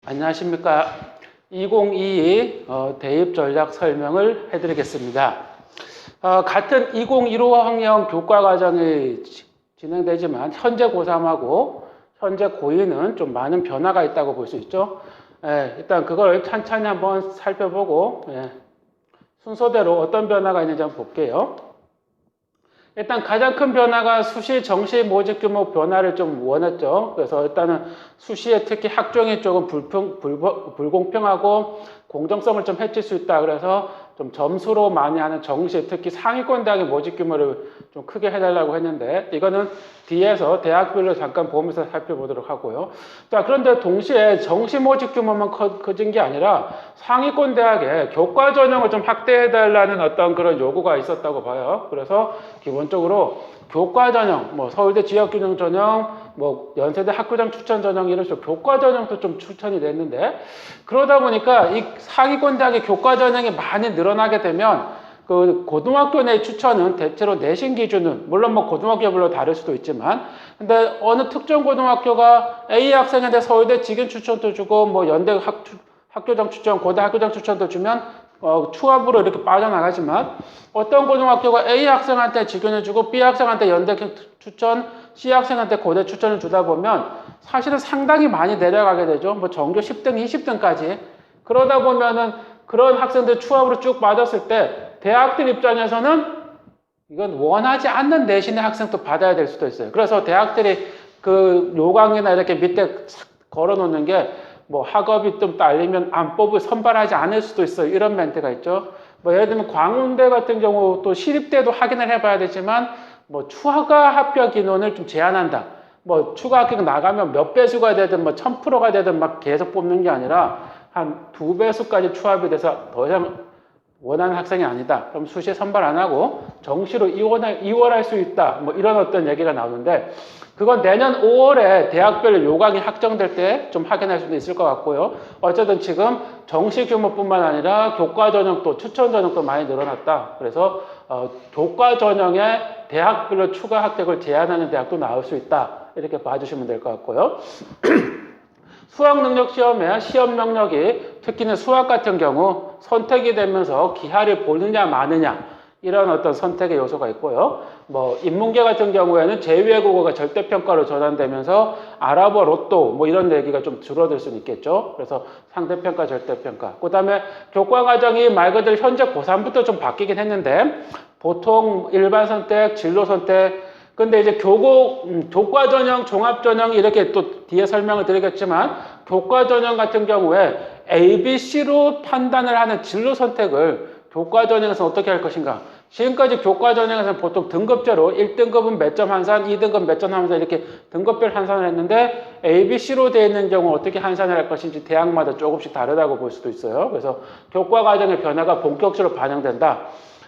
안녕하십니까. 2022 대입 전략 설명을 해드리겠습니다. 같은 2015 학년 교과 과정이 진행되지만 현재 고3하고 현재 고2는 좀 많은 변화가 있다고 볼 수 있죠. 일단 그걸 찬찬히 한번 살펴보고 순서대로 어떤 변화가 있는지 한번 볼게요. 일단 가장 큰 변화가 수시 정시 모집 규모 변화를 좀 원했죠. 그래서 일단은 수시에 특히 학종이 조금 불공평하고 공정성을 좀 해칠 수 있다. 그래서 좀 점수로 많이 하는 정시, 특히 상위권 대학의 모집 규모를 좀 크게 해달라고 했는데 이거는 뒤에서 대학별로 잠깐 보면서 살펴보도록 하고요. 자, 그런데 동시에 정시 모집 규모만 커진 게 아니라 상위권 대학의 교과 전형을 좀 확대해달라는 어떤 그런 요구가 있었다고 봐요. 그래서 기본적으로 교과 전형, 뭐 서울대 지역균형 전형, 뭐 연세대 학교장 추천 전형 이런 식으로 교과 전형도 좀 추천이 됐는데 그러다 보니까 이 상위권 대학의 교과 전형이 많이 늘어나게 되면 그 고등학교 내 추천은 대체로 내신 기준은 물론 뭐 고등학교별로 다를 수도 있지만 근데 어느 특정 고등학교가 A 학생한테 서울대 직인 추천도 주고 뭐 연대 학교장 추천, 고대 학교장 추천도 주면 추합으로 이렇게 빠져나가지만 어떤 고등학교가 A 학생한테 직윤을 주고 B 학생한테 연대 추천, C 학생한테 고대 추천을 주다 보면 사실은 상당히 많이 내려가게 되죠. 뭐 전교 10등, 20등까지. 그러다 보면은 그런 학생들 추합으로 쭉 빠졌을 때 대학들 입장에서는 이건 원하지 않는 내신의 학생도 받아야 될 수도 있어요. 그래서 대학들이 그 요강이나 이렇게 밑에 걸어 놓는 게 뭐 학업이 좀 딸리면 안법을 선발하지 않을 수도 있어요. 이런 멘트가 있죠. 뭐 예를 들면 광운대 같은 경우 또 시립대도 확인을 해봐야 되지만 뭐 추가 합격 인원을 좀 제한한다. 뭐 추가 합격 나가면 몇 배수가 되든 뭐 1000%가 되든 막 계속 뽑는 게 아니라 한 2배수까지 추합이 돼서 더 이상 원하는 학생이 아니다. 그럼 수시에 선발 안 하고 정시로 이월할 수 있다. 뭐 이런 어떤 얘기가 나오는데 그건 내년 5월에 대학별 요강이 확정될 때 좀 확인할 수도 있을 것 같고요. 어쨌든 지금 정시 규모뿐만 아니라 교과 전형도 추천 전형도 많이 늘어났다. 그래서 교과 전형에 대학별로 추가 합격을 제한하는 대학도 나올 수 있다. 이렇게 봐주시면 될 것 같고요. 수학 능력 시험에 시험 명령이 특히는 수학 같은 경우 선택이 되면서 기하를 보느냐 마느냐 이런 어떤 선택의 요소가 있고요. 뭐 인문계 같은 경우에는 제2외국어가 절대평가로 전환되면서 아랍어, 로또 뭐 이런 얘기가 좀 줄어들 수는 있겠죠. 그래서 상대평가, 절대평가. 그 다음에 교과 과정이 말 그대로 현재 고3부터 좀 바뀌긴 했는데 보통 일반 선택, 진로 선택 근데 이제 교과 전형, 종합 전형 이렇게 또 뒤에 설명을 드리겠지만 교과 전형 같은 경우에 A, B, C로 판단을 하는 진로 선택을 교과 전형에서 어떻게 할 것인가? 지금까지 교과 전형에서는 보통 등급제로 1등급은 몇 점 환산, 2등급 몇 점 환산 이렇게 등급별 환산을 했는데 A, B, C로 되어 있는 경우 어떻게 환산을 할 것인지 대학마다 조금씩 다르다고 볼 수도 있어요. 그래서 교과 과정의 변화가 본격적으로 반영된다.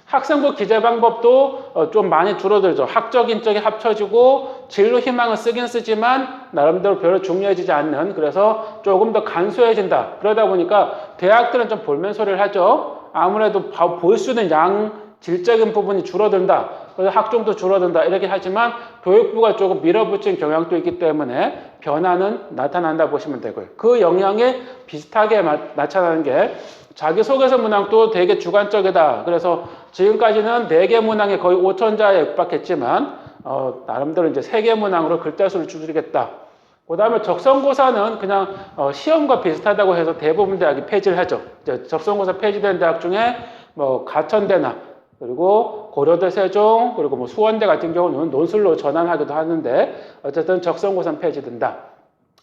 학생부 기재 방법도 좀 많이 줄어들죠. 학적, 인적이 합쳐지고 진로 희망을 쓰긴 쓰지만 나름대로 별로 중요해지지 않는 그래서 조금 더 간소해진다. 그러다 보니까 대학들은 좀 볼멘소리를 하죠. 아무래도 볼 수 있는 질적인 부분이 줄어든다. 그래서 학종도 줄어든다. 이렇게 하지만 교육부가 조금 밀어붙인 경향도 있기 때문에 변화는 나타난다 보시면 되고요. 그 영향이 비슷하게 나타나는 게 자기소개서 문항도 되게 주관적이다. 그래서 지금까지는 4개 문항에 거의 5,000자에 육박했지만 나름대로 이제 3개 문항으로 글자수를 줄이겠다. 그 다음에 적성고사는 그냥 시험과 비슷하다고 해서 대부분 대학이 폐지를 하죠. 이제 적성고사 폐지된 대학 중에 뭐 가천대나 그리고 고려대 세종 그리고 뭐 수원대 같은 경우는 논술로 전환하기도 하는데 어쨌든 적성고사는 폐지된다.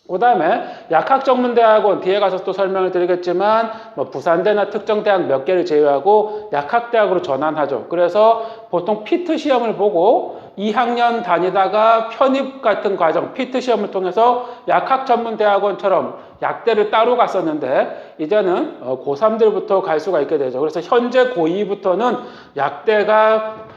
그 다음에 약학전문대학원 뒤에 가서 또 설명을 드리겠지만 뭐 부산대나 특정대학 몇 개를 제외하고 약학대학으로 전환하죠. 그래서 보통 피트 시험을 보고 2학년 다니다가 편입 같은 과정 피트 시험을 통해서 약학전문대학원처럼 약대를 따로 갔었는데 이제는 고3들부터 갈 수가 있게 되죠. 그래서 현재 고2부터는 약대가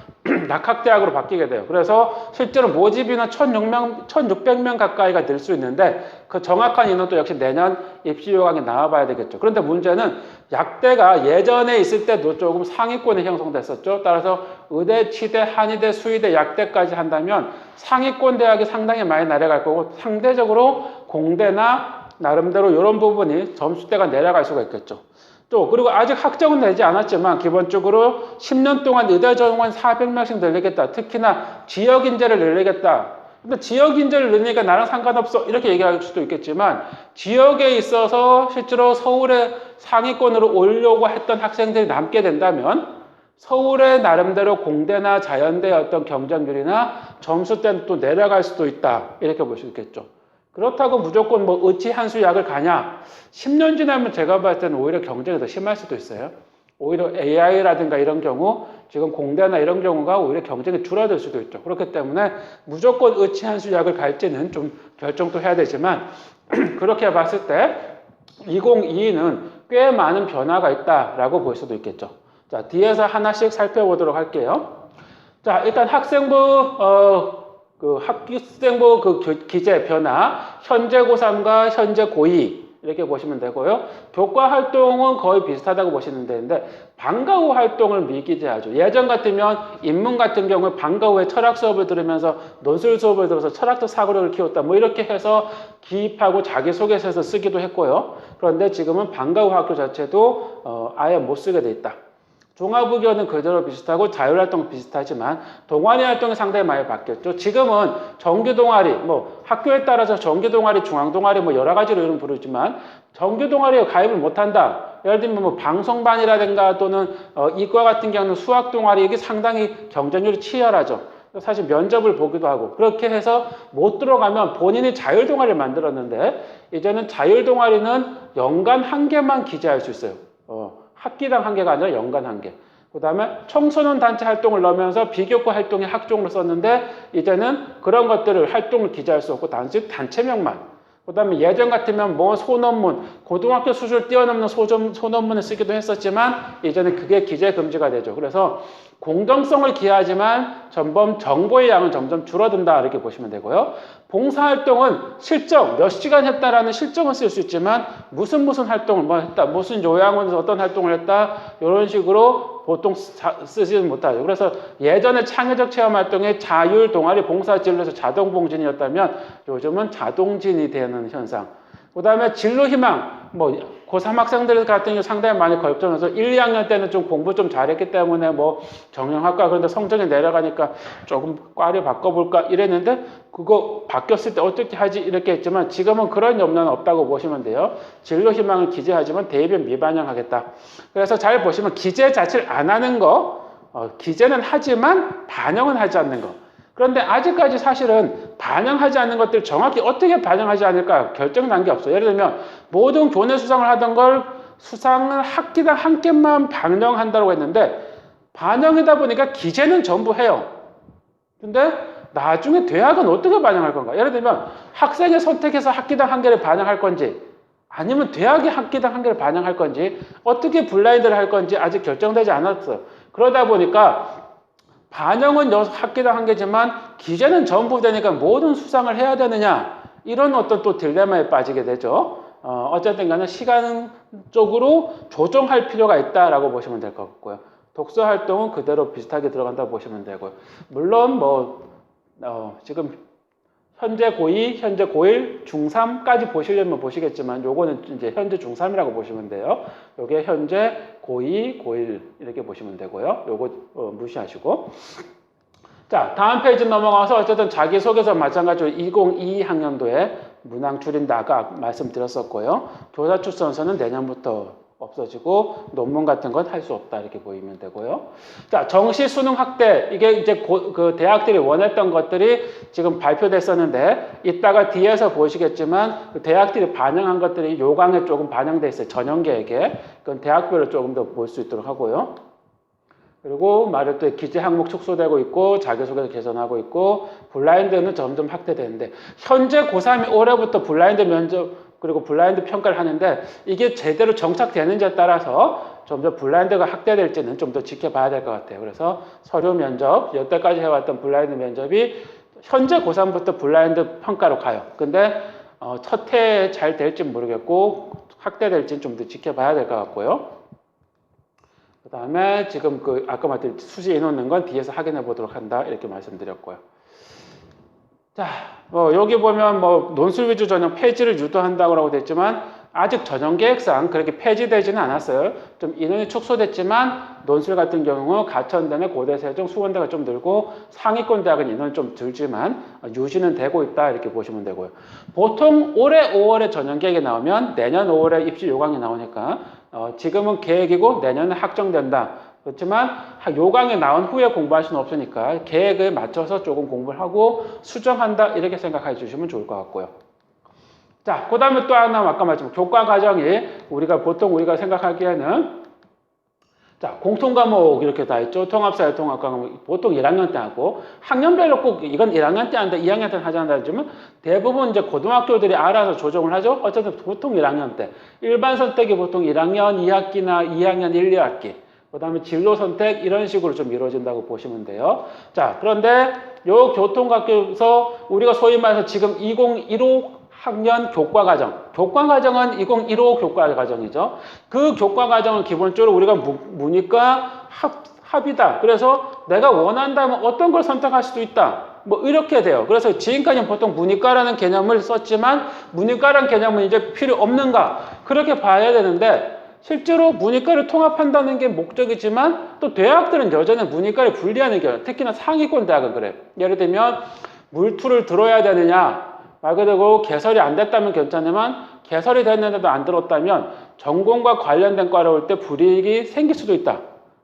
약학대학으로 바뀌게 돼요. 그래서 실제로 모집인은 1600명 가까이가 늘 수 있는데 그 정확한 인원도 역시 내년 입시 요강에 나와봐야 되겠죠. 그런데 문제는 약대가 예전에 있을 때도 조금 상위권에 형성됐었죠. 따라서 의대, 치대, 한의대, 수의대, 약대까지 한다면 상위권 대학이 상당히 많이 내려갈 거고 상대적으로 공대나 나름대로 이런 부분이 점수대가 내려갈 수가 있겠죠. 또 그리고 아직 확정은 되지 않았지만 기본적으로 10년 동안 의대 정원 400명씩 늘리겠다. 특히나 지역 인재를 늘리겠다. 근데 지역 인재를 늘리니까 나랑 상관없어 이렇게 얘기할 수도 있겠지만 지역에 있어서 실제로 서울의 상위권으로 오려고 했던 학생들이 남게 된다면 서울의 나름대로 공대나 자연대의 어떤 경쟁률이나 점수대는 또 내려갈 수도 있다 이렇게 볼 수 있겠죠. 그렇다고 무조건 뭐 의치 한수 약을 가냐? 10년 지나면 제가 봤을 때는 오히려 경쟁이 더 심할 수도 있어요. 오히려 AI라든가 이런 경우, 지금 공대나 이런 경우가 오히려 경쟁이 줄어들 수도 있죠. 그렇기 때문에 무조건 의치 한수 약을 갈지는 좀 결정도 해야 되지만 그렇게 봤을 때 2022는 꽤 많은 변화가 있다라고 볼 수도 있겠죠. 자, 뒤에서 하나씩 살펴보도록 할게요. 자, 일단 학생부 학생부 기재 변화, 현재 고3과 현재 고2 이렇게 보시면 되고요. 교과 활동은 거의 비슷하다고 보시면 되는데 방과 후 활동을 미기재하죠. 예전 같으면 인문 같은 경우에 방과 후에 철학 수업을 들으면서 논술 수업을 들어서 철학적 사고력을 키웠다. 뭐 이렇게 해서 기입하고 자기소개서에서 쓰기도 했고요. 그런데 지금은 방과 후 학교 자체도 아예 못 쓰게 돼 있다. 종합의견은 그대로 비슷하고 자율활동 비슷하지만 동아리 활동이 상당히 많이 바뀌었죠. 지금은 정규동아리, 뭐 학교에 따라서 정규동아리, 중앙동아리 뭐 여러 가지로 이름 부르지만 정규동아리에 가입을 못한다. 예를 들면 뭐 방송반이라든가 또는 이과 같은 경우는 수학동아리 이게 상당히 경쟁률이 치열하죠. 사실 면접을 보기도 하고 그렇게 해서 못 들어가면 본인이 자율동아리를 만들었는데 이제는 자율동아리는 연간 1개만 기재할 수 있어요. 학기당 1개가 아니라 연간 1개. 그 다음에 청소년 단체 활동을 넣으면서 비교과 활동의 학종으로 썼는데 이제는 그런 것들을 활동을 기재할 수 없고 단지 단체명만. 그 다음에 예전 같으면 뭐 소논문, 고등학교 수준을 뛰어넘는 소논문을 쓰기도 했었지만 이제는 그게 기재 금지가 되죠. 그래서 공정성을 기하지만 정보의 양은 점점 줄어든다 이렇게 보시면 되고요. 봉사활동은 실정, 몇 시간 했다라는 실정은 쓸 수 있지만 무슨 활동을 뭐 했다, 무슨 요양원에서 어떤 활동을 했다 이런 식으로 보통 쓰지는 못하죠. 그래서 예전에 창의적 체험활동의 자율 동아리 봉사 진로에서 자동봉진이었다면 요즘은 자동진이 되는 현상. 그 다음에 진로희망, 뭐 고3 학생들 같은 경우 상당히 많이 걸쳐서 1, 2학년 때는 좀 공부 좀 잘했기 때문에 뭐 경영학과 그런데 성적이 내려가니까 조금 과를 바꿔볼까 이랬는데 그거 바뀌었을 때 어떻게 하지 이렇게 했지만 지금은 그런 염려는 없다고 보시면 돼요. 진로희망을 기재하지만 대입은 미반영하겠다. 그래서 잘 보시면 기재 자체를 안 하는 거, 기재는 하지만 반영은 하지 않는 거. 그런데 아직까지 사실은 반영하지 않는 것들 정확히 어떻게 반영하지 않을까 결정이 난 게 없어요. 예를 들면 모든 교내 수상을 하던 걸 수상을 학기당 1개만 반영한다고 했는데 반영이다 보니까 기재는 전부 해요. 근데 나중에 대학은 어떻게 반영할 건가? 예를 들면 학생이 선택해서 학기당 1개를 반영할 건지 아니면 대학이 학기당 1개를 반영할 건지 어떻게 블라인드를 할 건지 아직 결정되지 않았어요. 그러다 보니까 반영은 학기당 1개지만 기재는 전부 되니까 모든 수상을 해야 되느냐 이런 어떤 또 딜레마에 빠지게 되죠. 어쨌든 간에 시간적으로 조정할 필요가 있다라고 보시면 될 것 같고요. 독서 활동은 그대로 비슷하게 들어간다고 보시면 되고요. 물론 뭐 지금 현재 고2, 현재 고1, 중3까지 보시려면 보시겠지만 요거는 이제 현재 중3이라고 보시면 돼요. 요게 현재 고2, 고1 이렇게 보시면 되고요. 요거 무시하시고. 자, 다음 페이지 넘어가서 어쨌든 자기소개서 마찬가지로 2022 학년도에 문항 줄인다 아까 말씀드렸었고요. 교사 출전서는 내년부터 없어지고 논문 같은 건 할 수 없다 이렇게 보이면 되고요. 자, 정시 수능 확대 이게 이제 그 대학들이 원했던 것들이 지금 발표됐었는데 이따가 뒤에서 보시겠지만 그 대학들이 반영한 것들이 요강에 조금 반영돼 있어요. 전형 계획에. 그건 대학별로 조금 더 볼 수 있도록 하고요. 그리고 말했듯이 기재 항목 축소되고 있고 자기소개서 개선하고 있고 블라인드는 점점 확대되는데 현재 고3이 올해부터 블라인드 면접 그리고 블라인드 평가를 하는데 이게 제대로 정착되는지에 따라서 점점 블라인드가 확대될지는 좀 더 지켜봐야 될 것 같아요. 그래서 서류 면접, 여태까지 해왔던 블라인드 면접이 현재 고3부터 블라인드 평가로 가요. 근데 첫 해에 잘 될지 모르겠고 확대될지는 좀 더 지켜봐야 될 것 같고요. 그 다음에 지금 아까 말했듯이 수시해 놓는 건 뒤에서 확인해 보도록 한다 이렇게 말씀드렸고요. 자, 여기 보면 논술 위주 전형 폐지를 유도한다고 됐지만 아직 전형 계획상 그렇게 폐지되지는 않았어요. 좀 인원이 축소됐지만 논술 같은 경우 가천대나 고대세종, 수원대가 좀 늘고 상위권 대학은 인원이 좀 들지만 유지는 되고 있다 이렇게 보시면 되고요. 보통 올해 5월에 전형 계획이 나오면 내년 5월에 입시 요강이 나오니까 지금은 계획이고 내년은 확정된다. 그렇지만 요강이 나온 후에 공부할 수는 없으니까 계획에 맞춰서 조금 공부를 하고 수정한다 이렇게 생각해 주시면 좋을 것 같고요. 자, 그 다음에 또 하나 아까 말씀 교과 과정이 보통 우리가 생각하기에는 자, 공통과목 이렇게 다 있죠. 통합사회 통합과목 보통 1학년 때 하고 학년별로 꼭 이건 1학년 때 한다, 2학년 때 하지 않는다 하지만 대부분 이제 고등학교들이 알아서 조정을 하죠. 어쨌든 보통 1학년 때 일반 선택이 보통 1학년 2학기나 2학년 1, 2학기 그 다음에 진로 선택 이런 식으로 좀 이루어진다고 보시면 돼요. 자, 그런데 요 교통학교에서 우리가 소위 말해서 지금 2015 학년 교과과정은 2015 교과과정이죠. 그 교과과정은 기본적으로 우리가 문이과 합이다. 그래서 내가 원한다면 어떤 걸 선택할 수도 있다. 이렇게 돼요. 그래서 지금까지는 보통 문이과라는 개념을 썼지만 문이과라는 개념은 이제 필요 없는가? 그렇게 봐야 되는데 실제로 문이과를 통합한다는 게 목적이지만 또 대학들은 여전히 문이과를 분리하는 경우 특히나 상위권 대학은 그래요. 예를 들면 물투를 들어야 되느냐 말 그대로 개설이 안 됐다면 괜찮지만 개설이 됐는데도 안 들었다면 전공과 관련된 과로 올 때 불이익이 생길 수도 있다.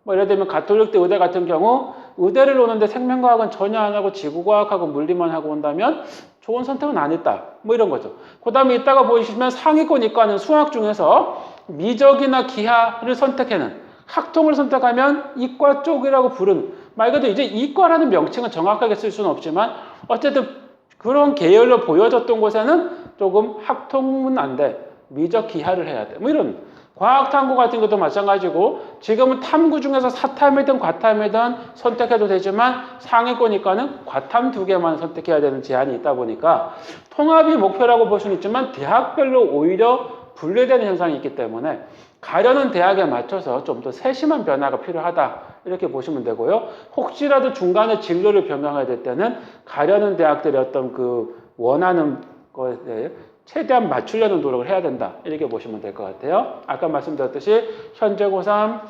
예를 들면 가톨릭대 의대 같은 경우 의대를 오는데 생명과학은 전혀 안 하고 지구과학하고 물리만 하고 온다면 좋은 선택은 안 했다. 이런 거죠. 그 다음에 이따가 보시면 상위권 이과는 수학 중에서 미적이나 기하를 선택하는 학통을 선택하면 이과 쪽이라고 부르는 말 그대로 이제 이과라는 명칭은 정확하게 쓸 수는 없지만 어쨌든 그런 계열로 보여졌던 곳에는 조금 학통은 안 돼. 미적 기하를 해야 돼. 이런 과학탐구 같은 것도 마찬가지고 지금은 탐구 중에서 사탐이든 과탐이든 선택해도 되지만 상위권 이과는 과탐 2개만 선택해야 되는 제한이 있다 보니까 통합이 목표라고 볼 수는 있지만 대학별로 오히려 분리되는 현상이 있기 때문에 가려는 대학에 맞춰서 좀 더 세심한 변화가 필요하다 이렇게 보시면 되고요. 혹시라도 중간에 진로를 변경해야 될 때는 가려는 대학들의 어떤 그 원하는 것에 최대한 맞추려는 노력을 해야 된다 이렇게 보시면 될 것 같아요. 아까 말씀드렸듯이 현재 고3,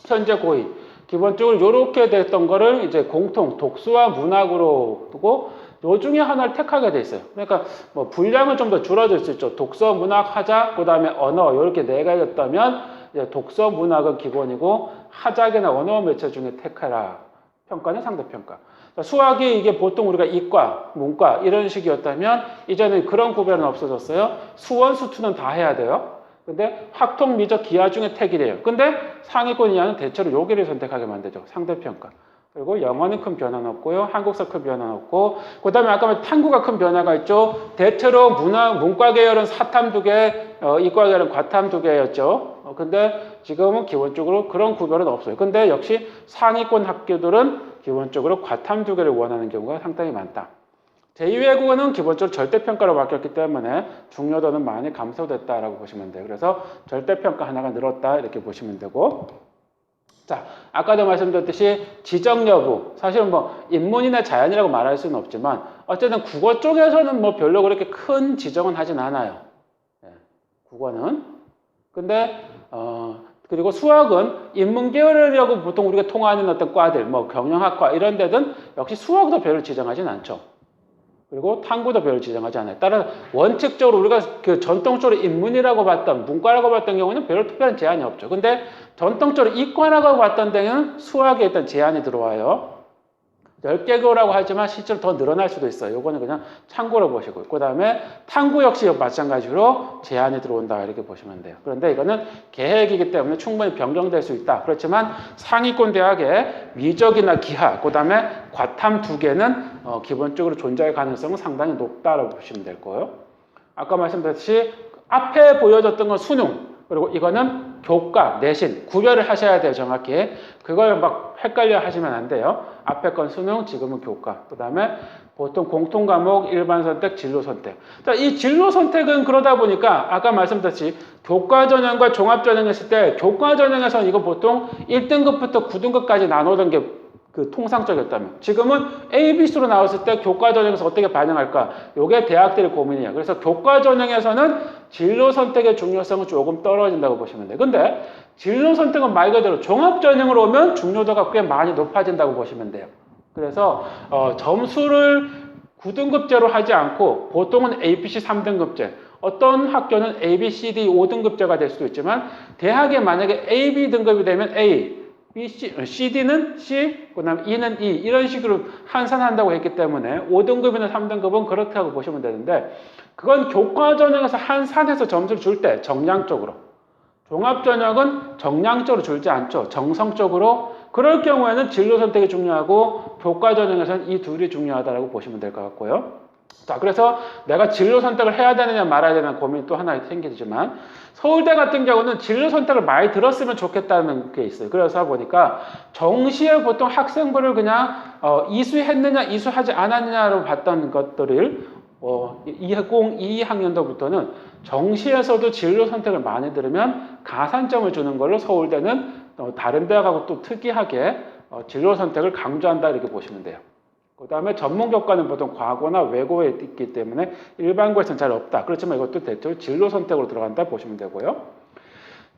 현재 고2 기본적으로 이렇게 됐던 거를 이제 공통 독수와 문학으로 두고 요 중에 하나를 택하게 돼 있어요. 그러니까 분량은 좀 더 줄어들 수 있죠. 독서, 문학, 하작, 그 다음에 언어 이렇게 4가지였다면 이제 독서, 문학은 기본이고 하작이나 언어 매체 중에 택하라. 평가는 상대평가. 수학이 이게 보통 우리가 이과, 문과 이런 식이었다면 이제는 그런 구별은 없어졌어요. 수원, 수투는 다 해야 돼요. 근데 학통, 미적, 기하 중에 택이래요. 근데 상위권 이하는 대체로 여기를 선택하게 만들죠. 상대평가. 그리고 영어는 큰 변화는 없고요. 한국사 큰 변화는 없고 그 다음에 아까 말한 탐구가 큰 변화가 있죠. 대체로 문과 계열은 사탐 2개, 이과 계열은 과탐 2개였죠. 근데 지금은 기본적으로 그런 구별은 없어요. 근데 역시 상위권 학교들은 기본적으로 과탐 2개를 원하는 경우가 상당히 많다. 제2외국어는 기본적으로 절대평가로 바뀌었기 때문에 중요도는 많이 감소됐다라고 보시면 돼요. 그래서 절대평가 하나가 늘었다 이렇게 보시면 되고 자, 아까도 말씀드렸듯이 지적 여부 사실은 인문이나 자연이라고 말할 수는 없지만 어쨌든 국어 쪽에서는 별로 그렇게 큰 지적은 하진 않아요. 네, 국어는 근데 그리고 수학은 인문 계열이라고 보통 우리가 통하는 어떤 과들 경영학과 이런 데든 역시 수학도 별로 지정하진 않죠. 그리고 탐구도 별로 지정하지 않아요. 따라서 원칙적으로 우리가 그 전통적으로 인문이라고 봤던 문과라고 봤던 경우는 별로 특별한 제한이 없죠. 근데 전통적으로 이과라고 봤던 데는 수학에 일단 제한이 들어와요. 10개고라고 하지만 실제로 더 늘어날 수도 있어요. 이거는 그냥 참고로 보시고 그 다음에 탐구 역시 마찬가지로 제한이 들어온다 이렇게 보시면 돼요. 그런데 이거는 계획이기 때문에 충분히 변경될 수 있다. 그렇지만 상위권 대학의 미적이나 기하 그 다음에 과탐 2개는 기본적으로 존재할 가능성은 상당히 높다라고 보시면 될 거예요. 아까 말씀드렸듯이 앞에 보여줬던 건 수능 그리고 이거는 교과, 내신 구별을 하셔야 돼요. 정확히 그걸 헷갈려 하시면 안 돼요. 앞에 건 수능, 지금은 교과. 그 다음에 보통 공통 과목, 일반 선택, 진로 선택. 자, 이 진로 선택은 그러다 보니까 아까 말씀드렸듯이 교과 전형과 종합 전형 했을 때 교과 전형에서는 이거 보통 1등급부터 9등급까지 나누던 게 그 통상적이었다면. 지금은 A, B, C로 나왔을 때 교과 전형에서 어떻게 반영할까? 이게 대학들의 고민이야. 그래서 교과 전형에서는 진로 선택의 중요성은 조금 떨어진다고 보시면 돼요. 근데 진로 선택은 말 그대로 종합 전형으로 오면 중요도가 꽤 많이 높아진다고 보시면 돼요. 그래서 점수를 9등급제로 하지 않고 보통은 APC 3등급제, 어떤 학교는 A, B, C, D 5등급제가 될 수도 있지만 대학에 만약에 A, B 등급이 되면 A, B, C, CD는 C, 그 다음에 E는 E 이런 식으로 환산한다고 했기 때문에 5등급이나 3등급은 그렇다고 보시면 되는데 그건 교과 전형에서 환산해서 점수를 줄 때 정량적으로, 종합 전형은 정량적으로 줄지 않죠. 정성적으로. 그럴 경우에는 진로 선택이 중요하고 교과 전형에서는 이 둘이 중요하다고 보시면 될 것 같고요. 자, 그래서 내가 진로 선택을 해야 되느냐 말아야 되느냐 고민이 또 하나 생기지만 서울대 같은 경우는 진로 선택을 많이 들었으면 좋겠다는 게 있어요. 그래서 보니까 정시에 보통 학생부를 그냥 이수했느냐 이수하지 않았느냐로 봤던 것들을 2022학년도부터는 정시에서도 진로 선택을 많이 들으면 가산점을 주는 걸로 서울대는 다른 대학하고 또 특이하게 진로 선택을 강조한다 이렇게 보시면 돼요. 그 다음에 전문교과는 보통 과거나 외고에 있기 때문에 일반고에서는 잘 없다. 그렇지만 이것도 대체로 진로 선택으로 들어간다 보시면 되고요.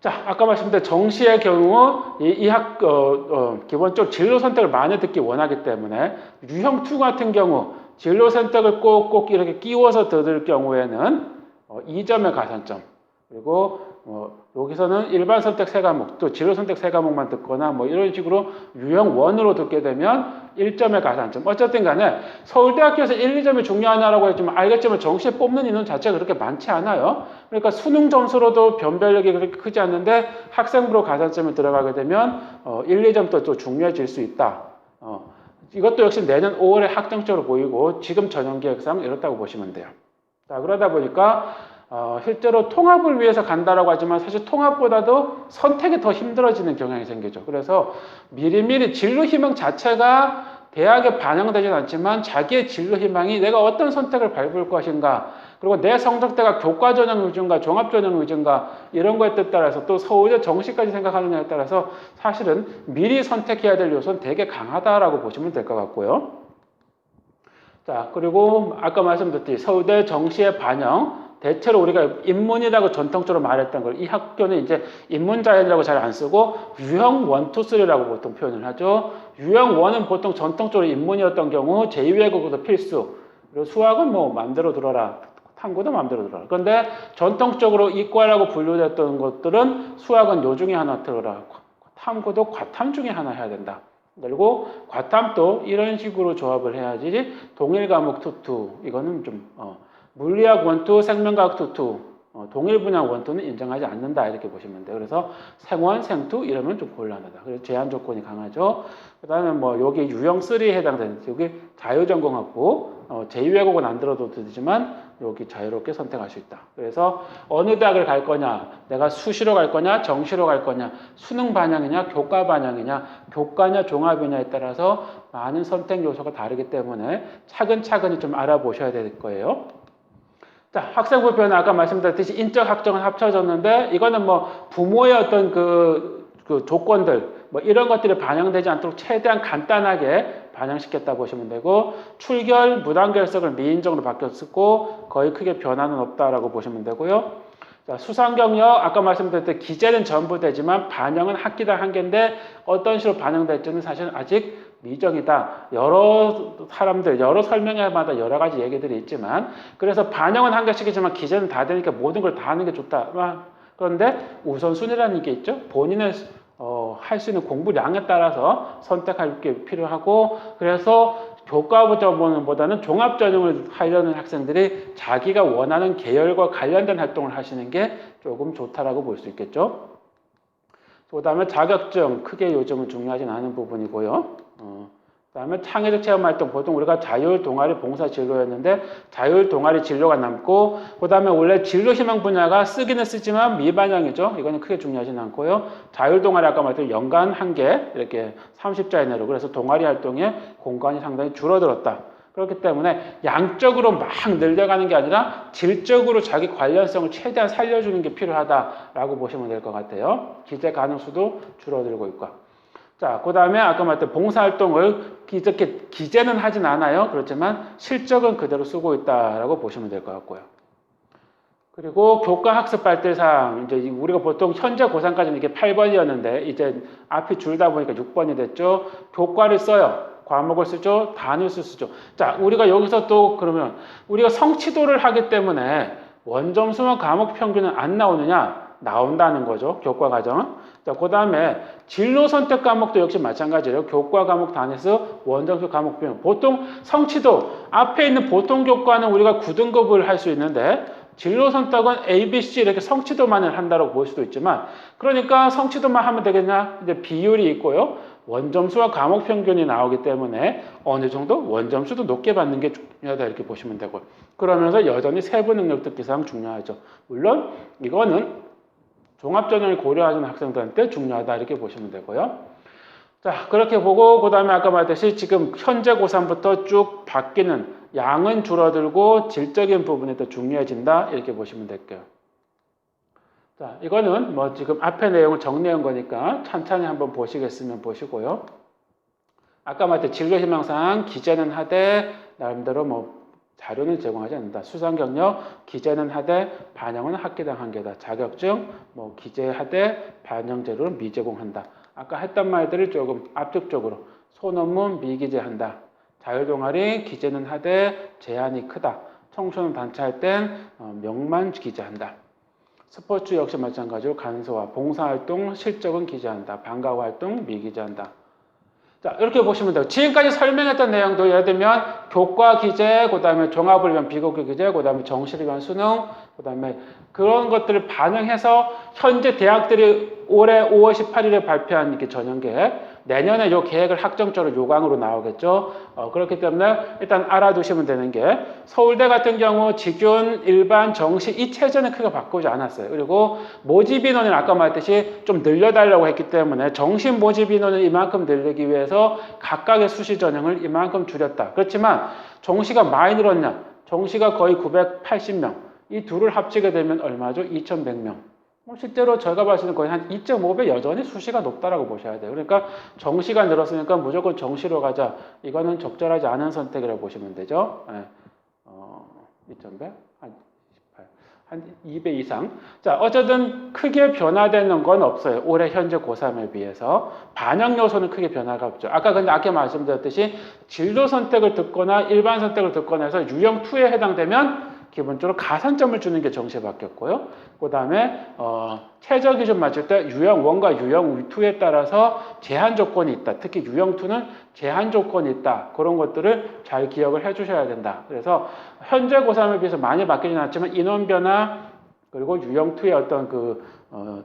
자, 아까 말씀드린 정시의 경우 기본적으로 진로 선택을 많이 듣기 원하기 때문에 유형2 같은 경우 진로 선택을 꼭 이렇게 끼워서 들을 경우에는 2점의 가산점, 그리고 여기서는 일반 선택 3과목, 또 진로 선택 3과목만 듣거나 이런 식으로 유형 1으로 듣게 되면 1점의 가산점. 어쨌든 간에 서울대학교에서 1, 2점이 중요하냐라고 했지만 알겠지만 정시에 뽑는 인원 자체가 그렇게 많지 않아요. 그러니까 수능 점수로도 변별력이 그렇게 크지 않는데 학생부로 가산점이 들어가게 되면 1, 2점도 또 중요해질 수 있다. 이것도 역시 내년 5월에 확정적으로 보이고 지금 전형계획상 이렇다고 보시면 돼요. 자, 그러다 보니까 실제로 통합을 위해서 간다라고 하지만 사실 통합보다도 선택이 더 힘들어지는 경향이 생기죠. 그래서 미리미리 진로 희망 자체가 대학에 반영되지는 않지만 자기의 진로 희망이 내가 어떤 선택을 밟을 것인가, 그리고 내 성적대가 교과 전형 위주인가 종합 전형 위주인가 이런 거에 따라서 또 서울대 정시까지 생각하느냐에 따라서 사실은 미리 선택해야 될 요소는 되게 강하다라고 보시면 될 것 같고요. 자, 그리고 아까 말씀드렸듯이 서울대 정시의 반영, 대체로 우리가 인문이라고 전통적으로 말했던 걸 이 학교는 이제 인문자연이라고 잘 안 쓰고 유형 1, 2, 3라고 보통 표현을 하죠. 유형 1은 보통 전통적으로 인문이었던 경우 제2외국어도 필수, 그리고 수학은 마음대로 들어라, 탐구도 마음대로 들어라. 그런데 전통적으로 이과라고 분류됐던 것들은 수학은 요 중에 하나 들어라, 탐구도 과탐 중에 하나 해야 된다. 그리고 과탐도 이런 식으로 조합을 해야지 동일 과목 투투 이거는 좀 물리학 원투, 생명과학 투투, 동일 분야 원투는 인정하지 않는다 이렇게 보시면 돼요. 그래서 생원, 생투 이러면 좀 곤란하다. 그래서 제한 조건이 강하죠. 그다음에 여기 유형 3에 해당되는 여기 자유전공학부 제2외국어는 안 들어도 되지만 여기 자유롭게 선택할 수 있다. 그래서 어느 대학을 갈 거냐, 내가 수시로 갈 거냐, 정시로 갈 거냐, 수능 반영이냐, 교과 반영이냐, 교과냐, 종합이냐에 따라서 많은 선택 요소가 다르기 때문에 차근차근히 좀 알아보셔야 될 거예요. 자, 학생부 표현은 아까 말씀드렸듯이 인적 학점은 합쳐졌는데 이거는 부모의 어떤 그 조건들 이런 것들이 반영되지 않도록 최대한 간단하게 반영시켰다 보시면 되고 출결, 무단결석을 미인정으로 바뀌었고 거의 크게 변화는 없다라고 보시면 되고요. 자, 수상경력 아까 말씀드렸듯이 기재는 전부 되지만 반영은 학기당 한 개인데 어떤 식으로 반영될지는 사실 아직 미정이다. 여러 사람들, 여러 설명회마다 여러 가지 얘기들이 있지만 그래서 반영은 한 개씩이지만 기재는 다 되니까 모든 걸 다 하는 게 좋다. 그런데 우선순위라는 게 있죠. 본인의 할 수 있는 공부량에 따라서 선택할 게 필요하고 그래서 교과보다는 종합전형을 하려는 학생들이 자기가 원하는 계열과 관련된 활동을 하시는 게 조금 좋다라고 볼 수 있겠죠. 그 다음에 자격증 크게 요즘은 중요하진 않은 부분이고요. 그 다음에 창의적 체험활동 보통 우리가 자율 동아리 봉사 진로였는데 자율 동아리 진로가 남고 그 다음에 원래 진로 희망 분야가 쓰기는 쓰지만 미반영이죠. 이거는 크게 중요하진 않고요. 자율 동아리 아까 말했던 연간 1개 이렇게 30자 이내로 그래서 동아리 활동의 공간이 상당히 줄어들었다. 그렇기 때문에 양적으로 막 늘려가는 게 아니라 질적으로 자기 관련성을 최대한 살려주는 게 필요하다라고 보시면 될 것 같아요. 기재 가능 수도 줄어들고 있고. 자, 그 다음에 아까 말했던 봉사활동을 이렇게 기재는 하진 않아요. 그렇지만 실적은 그대로 쓰고 있다라고 보시면 될 것 같고요. 그리고 교과 학습 발달사항, 이제 우리가 보통 현재 고3까지는 이게 8번이었는데 이제 앞이 줄다 보니까 6번이 됐죠. 교과를 써요. 과목을 쓰죠. 단위를 쓰죠. 자, 우리가 여기서 또 그러면 우리가 성취도를 하기 때문에 원점수와 과목 평균은 안 나오느냐? 나온다는 거죠. 교과 과정은. 자, 그 다음에 진로 선택 과목도 역시 마찬가지예요. 교과 과목 단위수, 원점수 과목 평균. 보통 성취도 앞에 있는 보통 교과는 우리가 9등급을 할 수 있는데 진로 선택은 A, B, C 이렇게 성취도만을 한다고 볼 수도 있지만 그러니까 성취도만 하면 되겠냐? 이제 비율이 있고요. 원점수와 과목 평균이 나오기 때문에 어느 정도 원점수도 높게 받는 게 중요하다 이렇게 보시면 되고 그러면서 여전히 세부 능력 특기사항 중요하죠. 물론 이거는 종합전형을 고려하는 학생들한테 중요하다 이렇게 보시면 되고요. 자, 그렇게 보고 그 다음에 아까 말했듯이 지금 현재 고3부터 쭉 바뀌는 양은 줄어들고 질적인 부분이 더 중요해진다 이렇게 보시면 될게요. 자, 이거는 뭐 지금 앞에 내용을 정리한 거니까 천천히 한번 보시겠으면 보시고요. 아까 말했듯이 진로희망사항 기재는 하되 나름대로 뭐 자료는 제공하지 않는다. 수상 경력 기재는 하되 반영은 학기당 1개다. 자격증 뭐 기재하되 반영 자료는 미제공한다. 아까 했던 말들을 조금 압축적으로 소논문 미기재한다. 자율동아리 기재는 하되 제한이 크다. 청소년 단체할 땐 명만 기재한다. 스포츠 역시 마찬가지로 간소화, 봉사활동 실적은 기재한다. 방과후활동 미기재한다. 자, 이렇게 보시면 돼요. 지금까지 설명했던 내용도 예를 들면 교과 기재, 그 다음에 종합을 위한 비교과 기재, 그 다음에 정시를 위한 수능, 그 다음에 그런 것들을 반영해서 현재 대학들이 올해 5월 18일에 발표한 이렇게 전형 계획, 내년에 이 계획을 학정적으로 요강으로 나오겠죠. 그렇기 때문에 일단 알아두시면 되는 게 서울대 같은 경우 직윤, 일반, 정시 이 체제는 크게 바꾸지 않았어요. 그리고 모집 인원을 아까 말했듯이 좀 늘려달라고 했기 때문에 정시 모집 인원을 이만큼 늘리기 위해서 각각의 수시 전형을 이만큼 줄였다. 그렇지만 정시가 많이 늘었냐? 정시가 거의 980명. 이 둘을 합치게 되면 얼마죠? 2100명. 실제로 저희가 봤을 때는 거의 한 2.5배 여전히 수시가 높다라고 보셔야 돼요. 그러니까 정시가 늘었으니까 무조건 정시로 가자. 이거는 적절하지 않은 선택이라고 보시면 되죠. 네. 2.배? 한 18. 한 2배 이상. 자, 어쨌든 크게 변화되는 건 없어요. 올해 현재 고3에 비해서. 반영 요소는 크게 변화가 없죠. 아까 근데 아까 말씀드렸듯이 진로 선택을 듣거나 일반 선택을 듣거나 해서 유형 2에 해당되면 기본적으로 가산점을 주는 게 정시에 바뀌었고요. 그 다음에 최저 기준 맞출 때 유형 1과 유형 2에 따라서 제한 조건이 있다. 특히 유형 2는 제한 조건이 있다. 그런 것들을 잘 기억을 해 주셔야 된다. 그래서 현재 고3에 비해서 많이 바뀌진 않았지만 인원 변화 그리고 유형 2의 어떤 그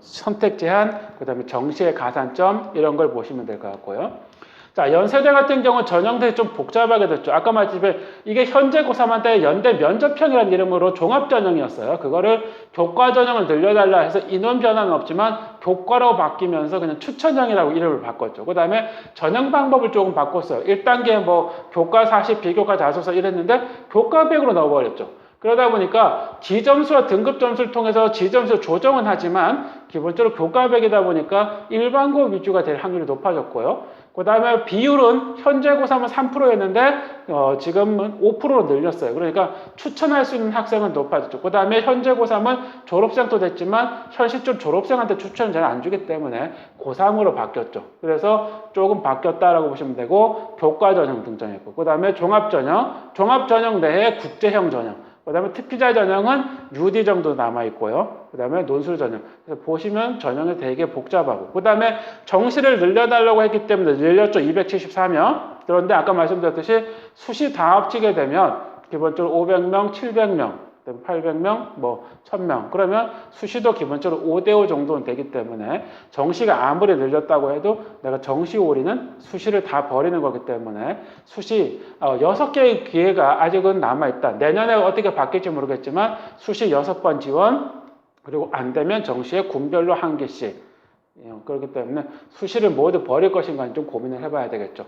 선택 제한 그 다음에 정시의 가산점 이런 걸 보시면 될 것 같고요. 자, 연세대 같은 경우는 전형들이 좀 복잡하게 됐죠. 아까 말했지만 이게 현재 고3한테 연대 면접형이라는 이름으로 종합전형이었어요. 그거를 교과 전형을 늘려달라 해서 인원 변화는 없지만 교과로 바뀌면서 그냥 추천형이라고 이름을 바꿨죠. 그 다음에 전형 방법을 조금 바꿨어요. 1단계 뭐 교과 40, 비교과 자소서 이랬는데 교과 100으로 넣어버렸죠. 그러다 보니까 지점수와 등급 점수를 통해서 지점수 조정은 하지만 기본적으로 교과 100이다 보니까 일반고 위주가 될 확률이 높아졌고요. 그 다음에 비율은 현재 고3은 3%였는데 지금은 5%로 늘렸어요. 그러니까 추천할 수 있는 학생은 높아졌죠. 그 다음에 현재 고3은 졸업생도 됐지만 현실적으로 졸업생한테 추천을 잘 안 주기 때문에 고3으로 바뀌었죠. 그래서 조금 바뀌었다라고 보시면 되고 교과 전형 등장했고 그 다음에 종합 전형 내에 국제형 전형 그 다음에 특기자 전형은 UD 정도 남아있고요. 그 다음에 논술 전형. 그래서 보시면 전형이 되게 복잡하고. 그 다음에 정시를 늘려달라고 했기 때문에 늘렸죠. 274명. 그런데 아까 말씀드렸듯이 수시 다 합치게 되면 기본적으로 500명, 700명, 800명, 뭐 1000명. 그러면 수시도 기본적으로 5대5 정도는 되기 때문에 정시가 아무리 늘렸다고 해도 내가 정시 올인은 수시를 다 버리는 거기 때문에 수시 6개의 기회가 아직은 남아있다. 내년에 어떻게 바뀔지 모르겠지만 수시 6번 지원 그리고 안 되면 정시에 군별로 1개씩 그렇기 때문에 수시를 모두 버릴 것인가 좀 고민을 해봐야 되겠죠.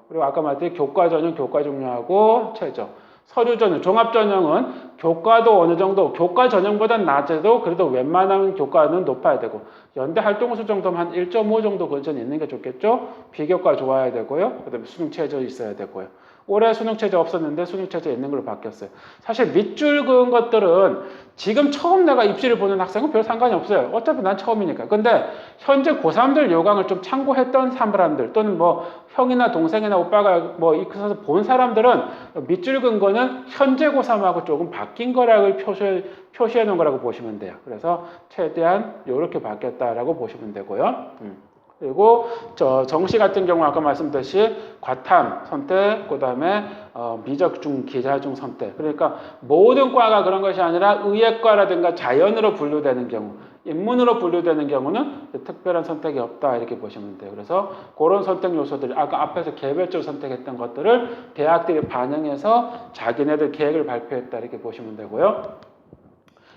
그리고 아까 말했듯이 교과 전형, 교과 종료하고 최저 서류 전형, 종합 전형은 교과도 어느 정도, 교과 전형보다 낮아도 그래도 웬만한 교과는 높아야 되고, 연대 활동수 정도면 한 1.5 정도 근처는 있는 게 좋겠죠? 비교과 좋아야 되고요. 그 다음에 수능 최저 있어야 되고요. 올해 수능 최저 없었는데 수능 최저 있는 걸로 바뀌었어요. 사실 밑줄 그은 것들은 지금 처음 내가 입시를 보는 학생은 별 상관이 없어요. 어차피 난 처음이니까. 근데 현재 고3들 요강을 좀 참고했던 사람들 또는 뭐 형이나 동생이나 오빠가 뭐 있어서 본 사람들은 밑줄 그은 거는 현재 고3하고 조금 바뀐 거라고 표시해 놓은 거라고 보시면 돼요. 그래서 최대한 이렇게 바뀌었다라고 보시면 되고요. 그리고 정시 같은 경우 아까 말씀드렸듯이 과탐 선택, 그 다음에 미적중, 기자중 선택. 그러니까 모든 과가 그런 것이 아니라 의예과라든가 자연으로 분류되는 경우, 인문으로 분류되는 경우는 특별한 선택이 없다 이렇게 보시면 돼요. 그래서 그런 선택 요소들, 아까 앞에서 개별적으로 선택했던 것들을 대학들이 반영해서 자기네들 계획을 발표했다 이렇게 보시면 되고요.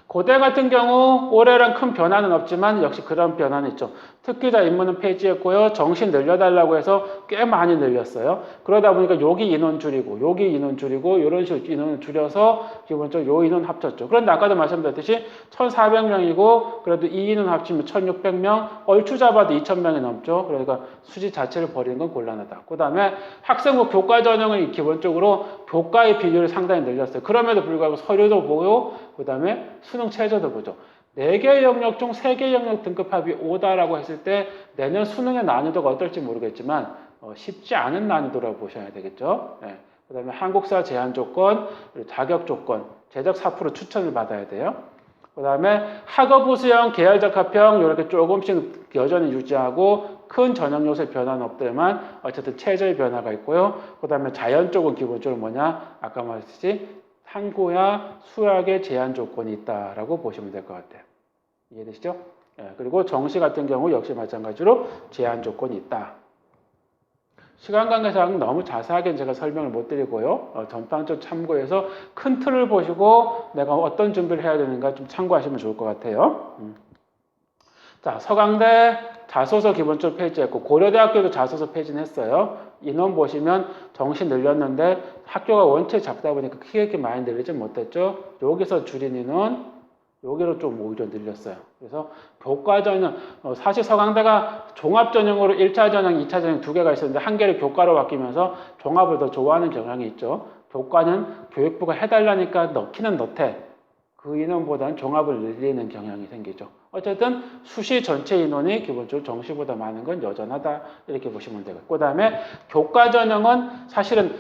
고대 같은 경우 올해랑 큰 변화는 없지만 역시 그런 변화는 있죠. 특기자 인문은 폐지했고요. 정시 늘려달라고 해서 꽤 많이 늘렸어요. 그러다 보니까 여기 인원 줄이고 여기 인원 줄이고 이런 식으로 인원을 줄여서 기본적으로 요 인원 합쳤죠. 그런데 아까도 말씀드렸듯이 1,400명이고 그래도 이 인원 합치면 1,600명, 얼추 잡아도 2,000명이 넘죠. 그러니까 수지 자체를 버리는 건 곤란하다. 그 다음에 학생부 교과 전형은 기본적으로 교과의 비율을 상당히 늘렸어요. 그럼에도 불구하고 서류도 보고 그 다음에 수능 최저도 보죠. 4개 영역 중 3개 영역 등급합이 5다라고 했을 때 내년 수능의 난이도가 어떨지 모르겠지만 쉽지 않은 난이도라고 보셔야 되겠죠. 네. 그 다음에 한국사 제한 조건, 자격 조건, 재적 4% 추천을 받아야 돼요. 그 다음에 학업 우수형, 계열적 합평 이렇게 조금씩 여전히 유지하고 큰 전형 요소의 변화는 없더만 어쨌든 최저의 변화가 있고요. 그 다음에 자연 쪽은 기본적으로 뭐냐? 아까 말했듯이 탐구야 수학의 제한 조건이 있다라고 보시면 될 것 같아요. 이해되시죠? 예, 그리고 정시 같은 경우 역시 마찬가지로 제한 조건이 있다. 시간 관계상 너무 자세하게 제가 설명을 못 드리고요. 전반적 참고해서 큰 틀을 보시고 내가 어떤 준비를 해야 되는가 좀 참고하시면 좋을 것 같아요. 자, 서강대 자소서 기본적으로 폐지했고 고려대학교도 자소서 폐지는 했어요. 인원 보시면 정시 늘렸는데 학교가 원체 작다 보니까 크게 이렇게 많이 늘리지 못했죠. 여기서 줄인 인원 여기로 좀 오히려 늘렸어요. 그래서 교과 전형, 사실 서강대가 종합 전형으로 1차 전형, 2차 전형 두 개가 있었는데 한 개를 교과로 바뀌면서 종합을 더 좋아하는 경향이 있죠. 교과는 교육부가 해달라니까 넣기는 넣되 그 인원보다는 종합을 늘리는 경향이 생기죠. 어쨌든 수시 전체 인원이 기본적으로 정시보다 많은 건 여전하다 이렇게 보시면 되고, 그 다음에 교과 전형은 사실은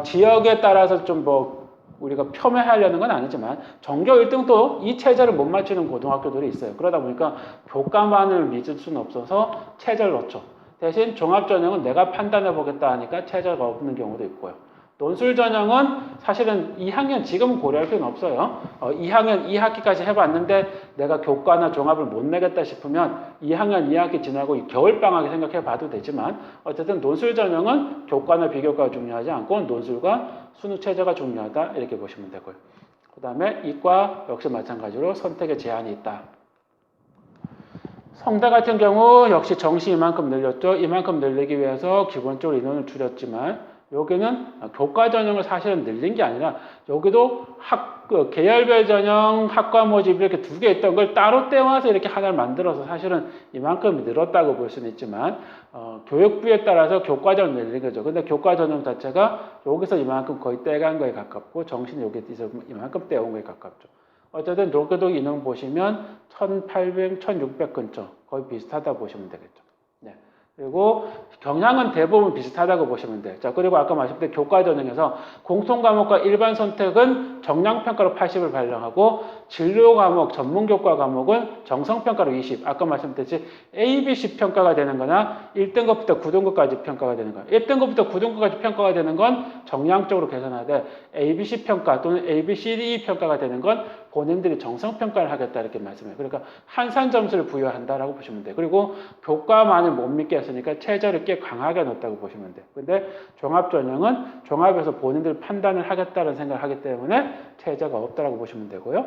지역에 따라서 좀 뭐 우리가 폄훼하려는 건 아니지만 전교 1등도 이 체제를 못 맞추는 고등학교들이 있어요. 그러다 보니까 교과만을 믿을 수는 없어서 체제를 넣죠. 대신 종합 전형은 내가 판단해 보겠다 하니까 체제가 없는 경우도 있고요. 논술 전형은 사실은 2학년 지금은 고려할 필요는 없어요. 2학년 2학기까지 해봤는데 내가 교과나 종합을 못 내겠다 싶으면 2학년 2학기 지나고 겨울방학에 생각해 봐도 되지만 어쨌든 논술 전형은 교과나 비교과가 중요하지 않고 논술과 수능 체제가 중요하다 이렇게 보시면 되고요. 그 다음에 이과 역시 마찬가지로 선택의 제한이 있다. 성대 같은 경우 역시 정시 이만큼 늘렸죠. 이만큼 늘리기 위해서 기본적으로 인원을 줄였지만 여기는 교과 전형을 사실은 늘린 게 아니라 여기도 계열별 전형, 학과 모집 이렇게 두 개 있던 걸 따로 떼와서 이렇게 하나를 만들어서 사실은 이만큼 늘었다고 볼 수는 있지만 교육부에 따라서 교과 전형 늘린 거죠. 근데 교과 전형 자체가 여기서 이만큼 거의 떼간 거에 가깝고 정시는 여기서 이만큼 떼온 거에 가깝죠. 어쨌든 여기도 인원 보시면 1,800, 1,600 근처 거의 비슷하다 보시면 되겠죠. 네. 그리고 경향은 대부분 비슷하다고 보시면 돼요. 자, 그리고 아까 말씀드린 교과 전형에서 공통 과목과 일반 선택은 정량평가로 80을 발령하고 진로 과목, 전문 교과 과목은 정성평가로 20. 아까 말씀드렸듯이 A, B, C 평가가 되는 거나 1등급부터 9등급까지 평가가 되는 거예요. 1등급부터 9등급까지 평가가 되는 건 정량적으로 계산하되 A, B, C 평가 또는 A, B, C, D 평가가 되는 건 본인들이 정성평가를 하겠다 이렇게 말씀해요. 그러니까 한산 점수를 부여한다라고 보시면 돼요. 그리고 교과만을 못 믿게 했으니까 체제를 꽤 강하게 넣었다고 보시면 돼요. 근데 종합전형은 종합에서 본인들 판단을 하겠다는 생각을 하기 때문에 체제가 없다라고 보시면 되고요.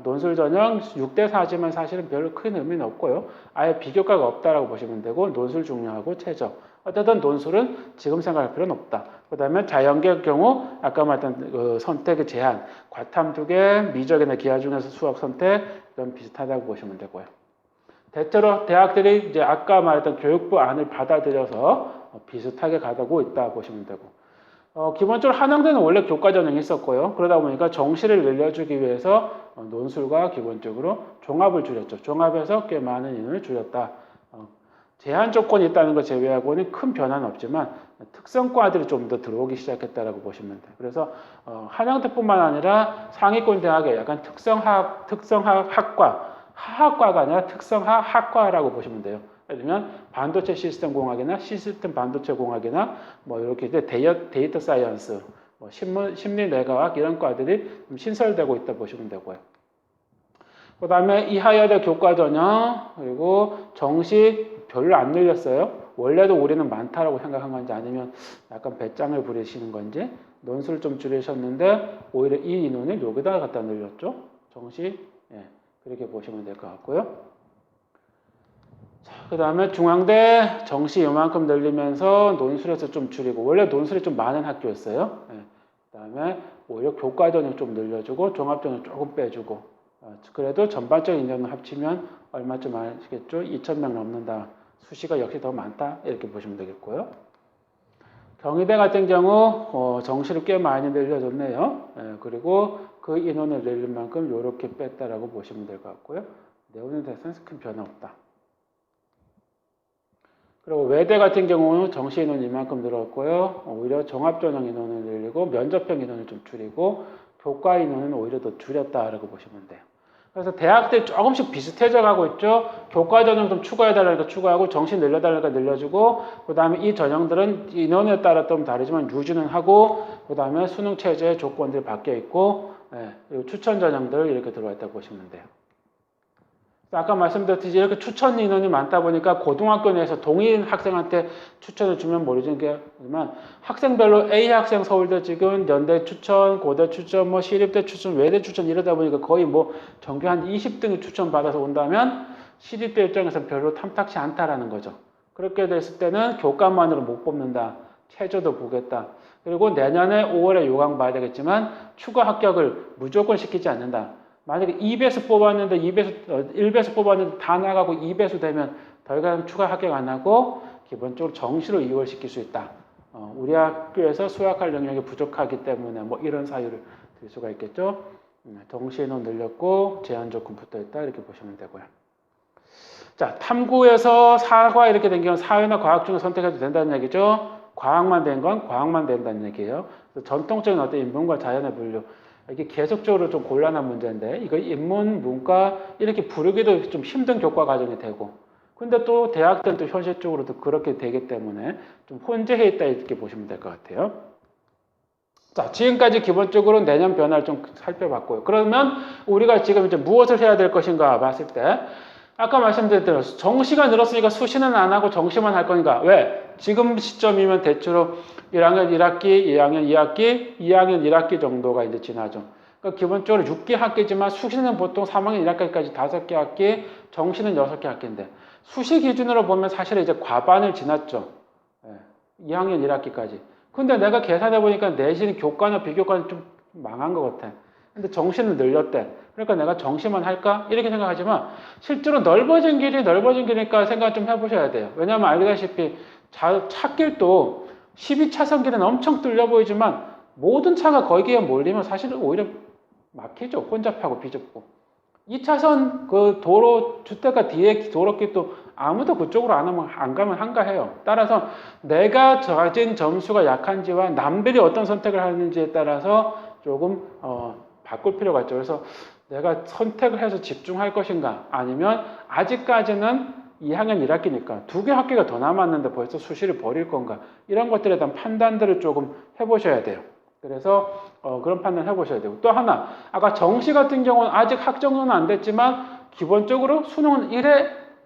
논술 전형 6대 4지만 사실은 별로 큰 의미는 없고요. 아예 비교과가 없다라고 보시면 되고 논술 중요하고 최저. 어쨌든 논술은 지금 생각할 필요는 없다. 그 다음에 자연계의 경우 아까 말했던 그 선택의 제한, 과탐 2개, 미적이나 기하 중에서 수학 선택 이런 비슷하다고 보시면 되고요. 대체로 대학들이 이제 아까 말했던 교육부 안을 받아들여서 비슷하게 가고 있다 보시면 되고 기본적으로 한양대는 원래 교과 전형이 있었고요. 그러다 보니까 정시를 늘려주기 위해서 논술과 기본적으로 종합을 줄였죠. 종합에서 꽤 많은 인원을 줄였다. 제한 조건이 있다는 걸 제외하고는 큰 변화는 없지만 특성과들이 좀 더 들어오기 시작했다라고 보시면 돼요. 그래서 한양대뿐만 아니라 상위권 대학의 약간 특성학과, 하학과가 아니라 특성학과라고 보시면 돼요. 예를 들면 반도체 시스템 공학이나 시스템 반도체 공학이나 뭐 이렇게 데이터 사이언스, 뭐 심리 뇌과학 이런 과들이 좀 신설되고 있다 보시면 되고요. 그 다음에 이하여대 교과 전형 그리고 정시 별로 안 늘렸어요. 원래도 우리는 많다라고 생각한 건지 아니면 약간 배짱을 부리시는 건지 논술 좀 줄이셨는데 오히려 이 인원을 여기다가 갖다 늘렸죠. 정시 그렇게 보시면 될 것 같고요. 그 다음에 중앙대 정시 이만큼 늘리면서 논술에서 좀 줄이고 원래 논술이 좀 많은 학교였어요. 그 다음에 오히려 교과 전형 좀 늘려주고 종합 전형 조금 빼주고 그래도 전반적인 인원을 합치면 얼마쯤 아시겠죠? 2,000명 넘는다. 수시가 역시 더 많다. 이렇게 보시면 되겠고요. 경희대 같은 경우 정시를 꽤 많이 늘려줬네요. 그리고 그 인원을 늘린 만큼 이렇게 뺐다라고 보시면 될 것 같고요. 내용에 대해서는 큰 변화 없다. 그리고 외대 같은 경우는 정시 인원 이만큼 늘었고요. 오히려 종합전형 인원을 늘리고 면접형 인원을 좀 줄이고 교과 인원은 오히려 더 줄였다라고 보시면 돼요. 그래서 대학들 조금씩 비슷해져 가고 있죠. 교과 전형 좀 추가해달라니까 추가하고 정시 늘려달라니까 늘려주고 그 다음에 이 전형들은 인원에 따라 좀 다르지만 유지는 하고 그 다음에 수능 체제의 조건들이 바뀌어 있고 그리고 추천 전형들 이렇게 들어와 있다고 보시면 돼요. 아까 말씀드렸듯이 이렇게 추천 인원이 많다 보니까 고등학교 내에서 동일 학생한테 추천을 주면 모르지만 학생별로 A 학생 서울대 지금 연대 추천, 고대 추천, 뭐 시립대 추천, 외대 추천 이러다 보니까 거의 뭐 전교 한 20등이 추천 받아서 온다면 시립대 입장에서 별로 탐탁치 않다라는 거죠. 그렇게 됐을 때는 교과만으로 못 뽑는다. 최저도 보겠다. 그리고 내년에 5월에 요강 봐야 되겠지만 추가 합격을 무조건 시키지 않는다. 만약에 2배수 뽑았는데 1배수 뽑았는데 다 나가고 2배수 되면 더 이상 추가 합격 안 하고 기본적으로 정시로 이월시킬 수 있다. 우리 학교에서 수학할 영역이 부족하기 때문에 뭐 이런 사유를 들 수가 있겠죠. 정시 인원 늘렸고 제한 조건 붙어 있다 이렇게 보시면 되고요. 자, 탐구에서 사과 이렇게 된 경우 사회나 과학 중에 선택해도 된다는 얘기죠. 과학만 된 건 과학만 된다는 얘기예요. 전통적인 어떤 인문과 자연의 분류 이게 계속적으로 좀 곤란한 문제인데 이거 인문, 문과 이렇게 부르기도 좀 힘든 교과 과정이 되고 근데 또 대학들은 또 현실적으로도 그렇게 되기 때문에 좀 혼재해 있다 이렇게 보시면 될 것 같아요. 자, 지금까지 기본적으로 내년 변화를 좀 살펴봤고요. 그러면 우리가 지금 이제 무엇을 해야 될 것인가 봤을 때 아까 말씀드린 대로 정시가 늘었으니까 수시는 안 하고 정시만 할 거니까 왜? 지금 시점이면 대체로 1학년 1학기, 2학년 2학기, 2학년 1학기 정도가 이제 지나죠. 그러니까 기본적으로 6개 학기지만 수시는 보통 3학년 1학기까지 5개 학기, 정시는 6개 학기인데 수시 기준으로 보면 사실은 이제 과반을 지났죠. 2학년 1학기까지. 근데 내가 계산해 보니까 내신 교과나 비교과는 좀 망한 것 같아. 근데 정시는 늘렸대. 그러니까 내가 정시만 할까? 이렇게 생각하지만 실제로 넓어진 길이니까 생각 좀 해보셔야 돼요. 왜냐하면 알다시피 찻길도 12차선 길은 엄청 뚫려 보이지만 모든 차가 거기에 몰리면 사실은 오히려 막히죠. 혼잡하고 비좁고. 2차선 그 도로 주택가 뒤에 도로길도 아무도 그쪽으로 안 가면 한가해요. 따라서 내가 가진 점수가 약한지와 남들이 어떤 선택을 하는지에 따라서 조금 바꿀 필요가 있죠. 그래서 내가 선택을 해서 집중할 것인가 아니면 아직까지는 2학년 1학기니까 2개 학기가 더 남았는데 벌써 수시를 버릴 건가 이런 것들에 대한 판단들을 조금 해보셔야 돼요. 그래서 그런 판단을 해보셔야 되고 또 하나 아까 정시 같은 경우는 아직 학정은 안 됐지만 기본적으로 수능은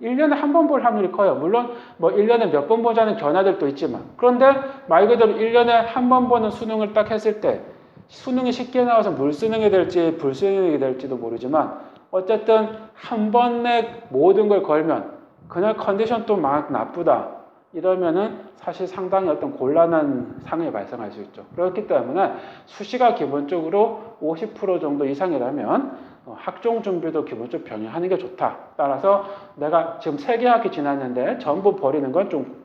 1년에 한 번 볼 확률이 커요. 물론 뭐 1년에 몇 번 보자는 견학들도 있지만 그런데 말 그대로 1년에 한 번 보는 수능을 딱 했을 때 수능이 쉽게 나와서 물수능이 될지 불수능이 될지도 모르지만 어쨌든 한 번에 모든 걸 걸면 그날 컨디션 또 막 나쁘다 이러면은 사실 상당히 어떤 곤란한 상황이 발생할 수 있죠. 그렇기 때문에 수시가 기본적으로 50% 정도 이상이라면 학종 준비도 기본적으로 병행하는 게 좋다. 따라서 내가 지금 3개 학기 지났는데 전부 버리는 건 좀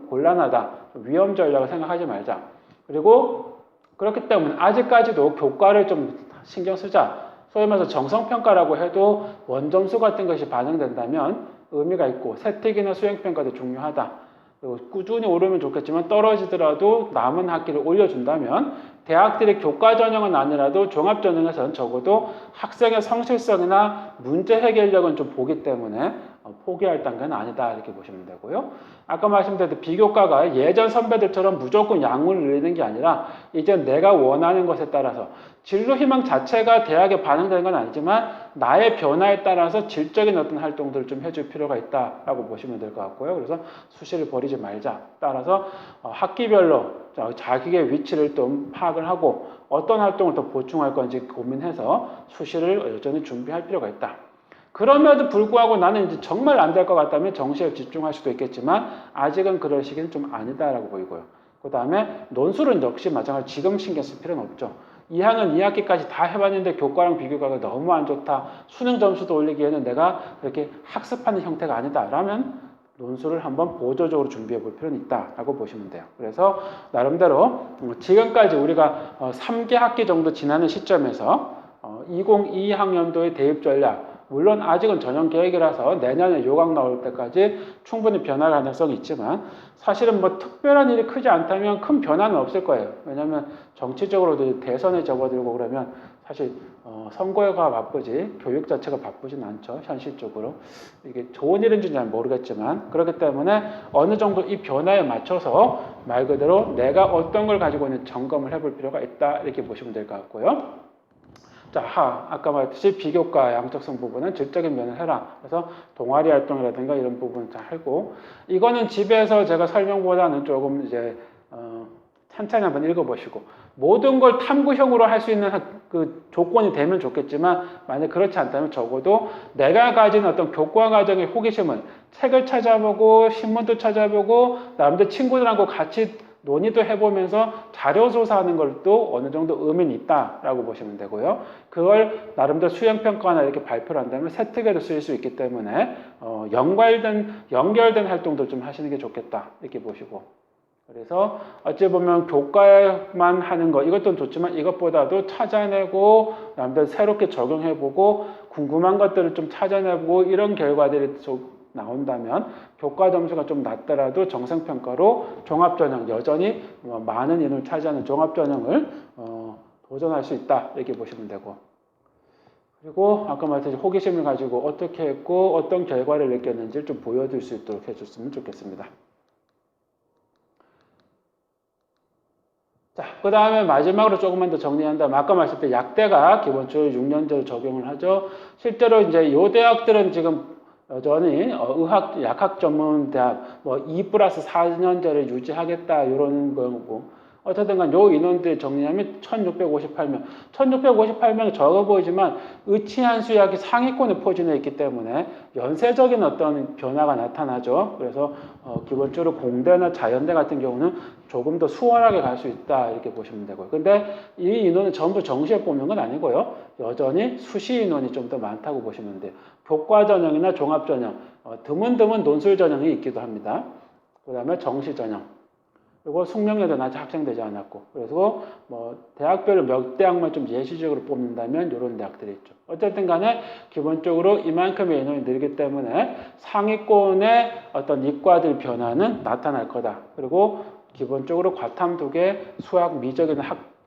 곤란하다. 위험 전략을 생각하지 말자. 그리고 그렇기 때문에 아직까지도 교과를 좀 신경 쓰자. 소위 말해서 정성평가라고 해도 원점수 같은 것이 반영된다면 의미가 있고 세특이나 수행평가도 중요하다. 그리고 꾸준히 오르면 좋겠지만 떨어지더라도 남은 학기를 올려준다면 대학들이 교과 전형은 아니라도 종합 전형에서는 적어도 학생의 성실성이나 문제 해결력은 좀 보기 때문에 포기할 단계는 아니다 이렇게 보시면 되고요. 아까 말씀드렸듯 비교과가 예전 선배들처럼 무조건 양을 늘리는 게 아니라 이제 내가 원하는 것에 따라서 진로 희망 자체가 대학에 반영되는 건 아니지만 나의 변화에 따라서 질적인 어떤 활동들을 좀 해줄 필요가 있다라고 보시면 될 것 같고요. 그래서 수시를 버리지 말자. 따라서 학기별로 자기의 위치를 좀 파악을 하고 어떤 활동을 더 보충할 건지 고민해서 수시를 여전히 준비할 필요가 있다. 그럼에도 불구하고 나는 이제 정말 안 될 것 같다면 정시에 집중할 수도 있겠지만 아직은 그럴 시기는 좀 아니다라고 보이고요. 그 다음에 논술은 역시 마찬가지로 지금 신경 쓸 필요는 없죠. 2학년 2학기까지 다 해봤는데 교과랑 비교과가 너무 안 좋다. 수능 점수도 올리기에는 내가 그렇게 학습하는 형태가 아니다. 라면 논술을 한번 보조적으로 준비해 볼 필요는 있다라고 보시면 돼요. 그래서 나름대로 지금까지 우리가 3개 학기 정도 지나는 시점에서 2022학년도의 대입 전략 물론 아직은 전형 계획이라서 내년에 요강 나올 때까지 충분히 변할 가능성이 있지만 사실은 뭐 특별한 일이 크지 않다면 큰 변화는 없을 거예요. 왜냐하면 정치적으로도 대선에 접어들고 그러면 사실 선거가 바쁘지 교육 자체가 바쁘진 않죠. 현실적으로. 이게 좋은 일인지는 잘 모르겠지만 그렇기 때문에 어느 정도 이 변화에 맞춰서 말 그대로 내가 어떤 걸 가지고 있는 점검을 해볼 필요가 있다 이렇게 보시면 될 것 같고요. 자, 아까 말했듯이 비교과 양적성 부분은 질적인 면을 해라. 그래서 동아리 활동이라든가 이런 부분 잘 하고 이거는 집에서 제가 설명보다는 조금 이제 천천히 한번 읽어보시고 모든 걸 탐구형으로 할 수 있는 그 조건이 되면 좋겠지만 만약 그렇지 않다면 적어도 내가 가진 어떤 교과 과정의 호기심은 책을 찾아보고 신문도 찾아보고 남들 친구들하고 같이 논의도 해보면서 자료 조사하는 것도 어느 정도 의미는 있다라고 보시면 되고요. 그걸 나름대로 수행평가나 이렇게 발표를 한다면 세특에도 쓰일 수 있기 때문에 연결된 활동도 좀 하시는 게 좋겠다 이렇게 보시고 그래서 어찌 보면 교과만 하는 거 이것도 좋지만 이것보다도 찾아내고 남들 새롭게 적용해보고 궁금한 것들을 좀 찾아내보고 이런 결과들이 좀 나온다면 교과 점수가 좀 낮더라도 정성평가로 종합전형 여전히 많은 인원을 차지하는 종합전형을 도전할 수 있다 이렇게 보시면 되고 그리고 아까 말했듯이 호기심을 가지고 어떻게 했고 어떤 결과를 느꼈는지를 좀 보여줄 수 있도록 해줬으면 좋겠습니다. 자, 그 다음에 마지막으로 조금만 더 정리한다면 아까 말씀드린 약대가 기본적으로 6년제로 적용을 하죠. 실제로 이제 요 대학들은 지금 여전히 의학 약학 전문 대학 뭐 2+4년제를 유지하겠다 이런 거고 어쨌든 간 요 인원들 정리하면 1658명 적어 보이지만 의치한수 약이 상위권에 포진해 있기 때문에 연쇄적인 어떤 변화가 나타나죠. 그래서 기본적으로 공대나 자연대 같은 경우는 조금 더 수월하게 갈 수 있다 이렇게 보시면 되고요. 근데 이 인원은 전부 정시에 뽑는 건 아니고요. 여전히 수시 인원이 좀 더 많다고 보시면 돼요. 교과 전형이나 종합 전형, 드문드문 논술 전형이 있기도 합니다. 그 다음에 정시 전형. 그리고 숙명여대는 아직 확정되지 않았고 그래서 뭐 대학별로 몇 대학만 좀 예시적으로 뽑는다면 이런 대학들이 있죠. 어쨌든 간에 기본적으로 이만큼의 인원이 늘기 때문에 상위권의 어떤 이과들 변화는 나타날 거다. 그리고 기본적으로 과탐 2개, 수학, 미적인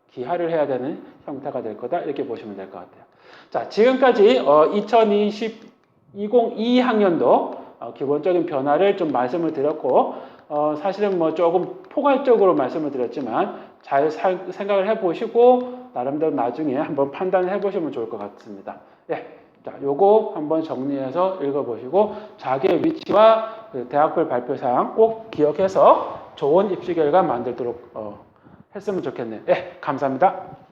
기하를 해야 되는 형태가 될 거다. 이렇게 보시면 될 것 같아요. 자, 지금까지 2022학년도 기본적인 변화를 좀 말씀을 드렸고 사실은 뭐 조금 포괄적으로 말씀을 드렸지만 잘 생각을 해보시고 나름대로 나중에 한번 판단을 해보시면 좋을 것 같습니다. 예, 자, 요거 한번 정리해서 읽어보시고 자기의 위치와 그 대학별 발표사항 꼭 기억해서 좋은 입시 결과 만들도록 했으면 좋겠네요. 예, 감사합니다.